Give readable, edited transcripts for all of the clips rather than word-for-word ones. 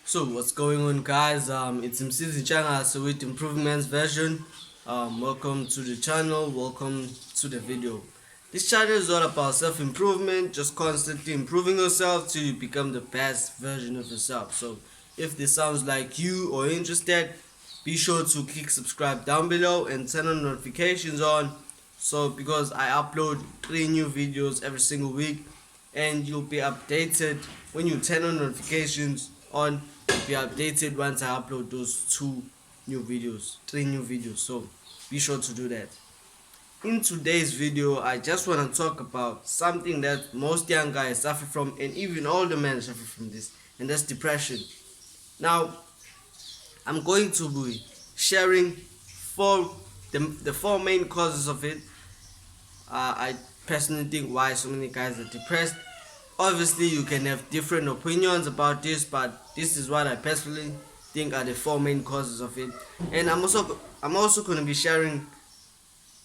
So what's going on, guys? It's MC Changa, so with Improvingmensversion. Welcome to the channel. Welcome to the video. This channel is all about self-improvement, just constantly improving yourself till you become the best version of yourself. So if this sounds like you or interested, be sure to click subscribe down below and turn on notifications on. So because I upload 3 new videos every single week, and you'll be updated when you turn on notifications on. Be updated once I upload those 3 new videos. So be sure to do that. In today's video, I just want to talk about something that most young guys suffer from, and even older men suffer from this, and that's depression. Now, I'm going to be sharing the four main causes of it. I personally think why so many guys are depressed. Obviously, you can have different opinions about this, but this is what I personally think are the four main causes of it. And I'm also going to be sharing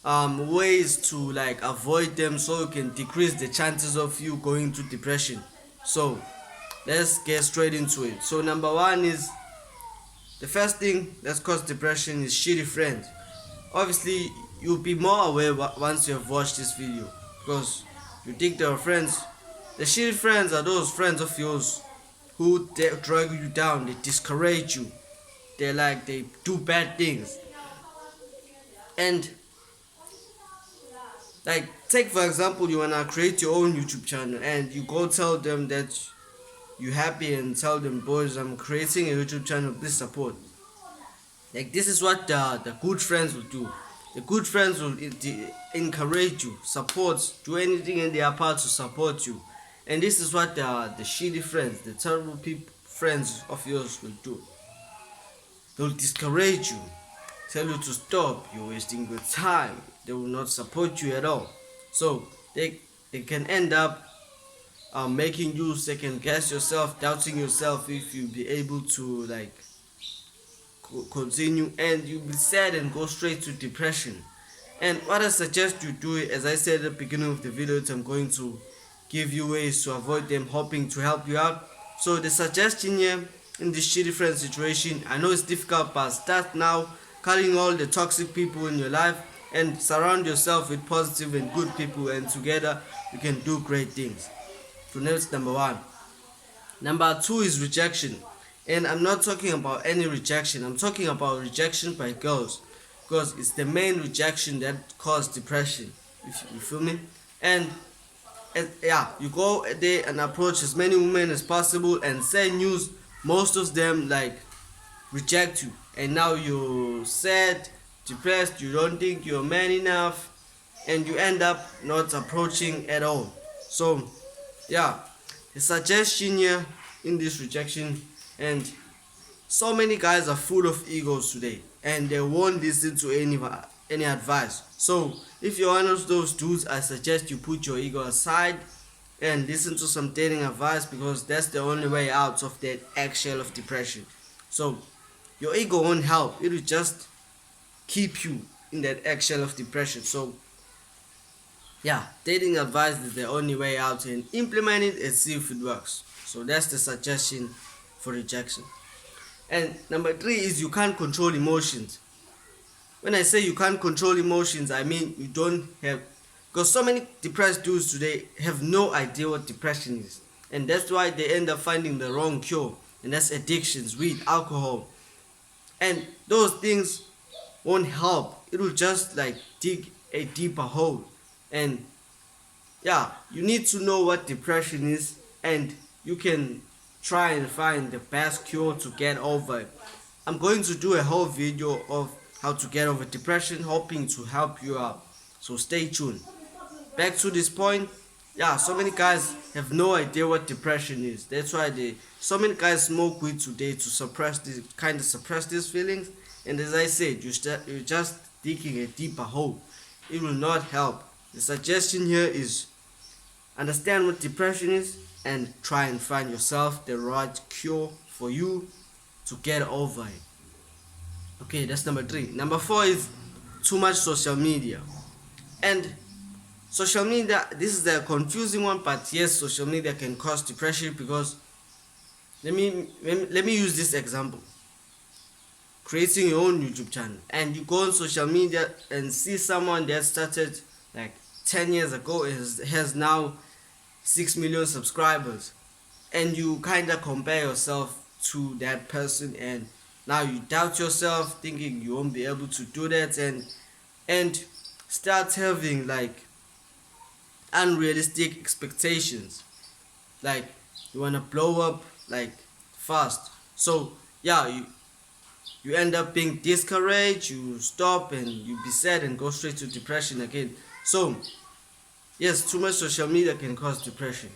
ways to like avoid them, so you can decrease the chances of you going to depression. So let's get straight into it. So number one is, the first thing that's caused depression is shitty friends. Obviously, you'll be more aware once you have watched this video, because you think they are friends. The shitty friends are those friends of yours who drag you down, they discourage you, they do bad things. And like, take for example, you wanna create your own YouTube channel and you go tell them that you're happy and tell them, boys, I'm creating a YouTube channel, please support. Like, this is what the good friends will do. The good friends will encourage you, support, do anything in their part to support you. And this is what the shitty friends, the terrible friends of yours will do. They'll discourage you, tell you to stop, you're wasting your time. They will not support you at all. So they can end up making you second guess yourself, doubting yourself if you'll be able to like continue, and you'll be sad and go straight to depression. And what I suggest you do, as I said at the beginning of the video, I'm going to give you ways to avoid them, hoping to help you out. So the suggestion here, in this shitty friend situation, I know it's difficult, but start now cutting all the toxic people in your life and surround yourself with positive and good people, and together you can do great things. So that's number one. Number two is rejection. And I'm not talking about any rejection, I'm talking about rejection by girls, because it's the main rejection that causes depression. You feel me? And yeah, you go there and approach as many women as possible and say news. Most of them like reject you, and now you're sad, depressed, you don't think you're man enough, and you end up not approaching at all. So yeah, the suggestion here in this rejection, and so many guys are full of egos today and they won't listen to any advice. So if you're one of those dudes, I suggest you put your ego aside and listen to some dating advice, because that's the only way out of that eggshell of depression. So your ego won't help, it will just keep you in that eggshell of depression. So yeah, dating advice is the only way out, and implement it and see if it works. So that's the suggestion for rejection. And number three is, you can't control emotions. When I say you can't control emotions, I mean you don't have, because so many depressed dudes today have no idea what depression is, and that's why they end up finding the wrong cure, and that's addictions, weed, alcohol. And those things won't help, it will just like dig a deeper hole. And yeah, you need to know what depression is, and you can try and find the best cure to get over it. I'm going to do a whole video of how to get over depression, hoping to help you out. So stay tuned. Back to this point, yeah, so many guys have no idea what depression is. That's why so many guys smoke weed today to suppress these feelings. And as I said, you're just digging a deeper hole. It will not help. The suggestion here is, understand what depression is and try and find yourself the right cure for you to get over it. Okay, that's number three. Number four is too much social media. And social media, this is the confusing one, but yes, social media can cause depression, because Let me use this example. Creating your own YouTube channel, and you go on social media and see someone that started like 10 years ago has now 6 million subscribers, and you kind of compare yourself to that person, and now you doubt yourself thinking you won't be able to do that, and start having like unrealistic expectations, like you want to blow up like fast. So yeah, you end up being discouraged, you stop and you be sad and go straight to depression again. So yes, too much social media can cause depression.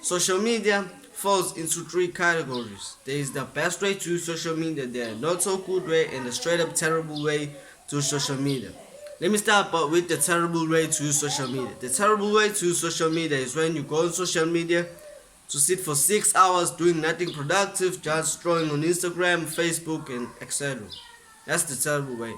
Social media falls into three categories. There is the best way to use social media, the not so good way, and the straight up terrible way to use social media. Let me start with the terrible way to use social media. The terrible way to use social media is when you go on social media to sit for 6 hours doing nothing productive, just scrolling on Instagram, Facebook, and etc. That's the terrible way.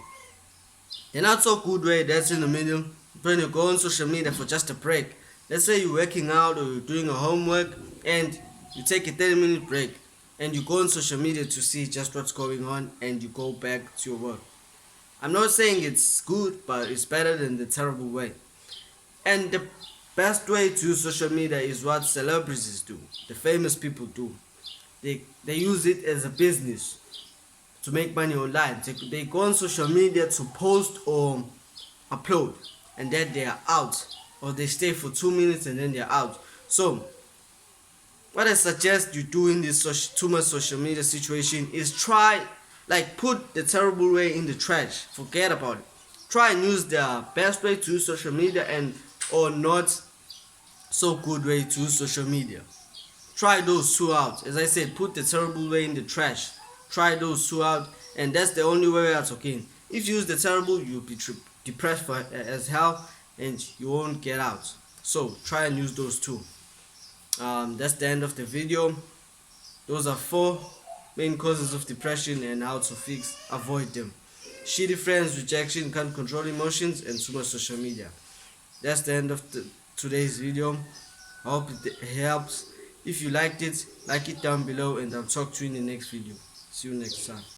The not so good way, that's in the middle, when you go on social media for just a break. Let's say you're working out or you're doing a homework and you take a 30-minute break and you go on social media to see just what's going on and you go back to your work. I'm not saying it's good, but it's better than the terrible way. And the best way to use social media is what celebrities do, the famous people do. They use it as a business to make money online. They go on social media to post or upload, and then they are out, or they stay for 2 minutes and then they're out. So what I suggest you do in this too much social media situation is try, like, put the terrible way in the trash, forget about it. Try and use the best way to use social media, and or not so good way to use social media. Try those two out. As I said, put the terrible way in the trash. Try those two out, and that's the only way out. Okay, if you use the terrible, you'll be depressed as hell, and you won't get out. So try and use those two. That's the end of the video. Those are 4 main causes of depression and how to avoid them. Shitty friends, rejection, can't control emotions, and too much social media. That's the end of today's video. I hope it helps. If you liked it, like it down below, and I'll talk to you in the next video. See you next time.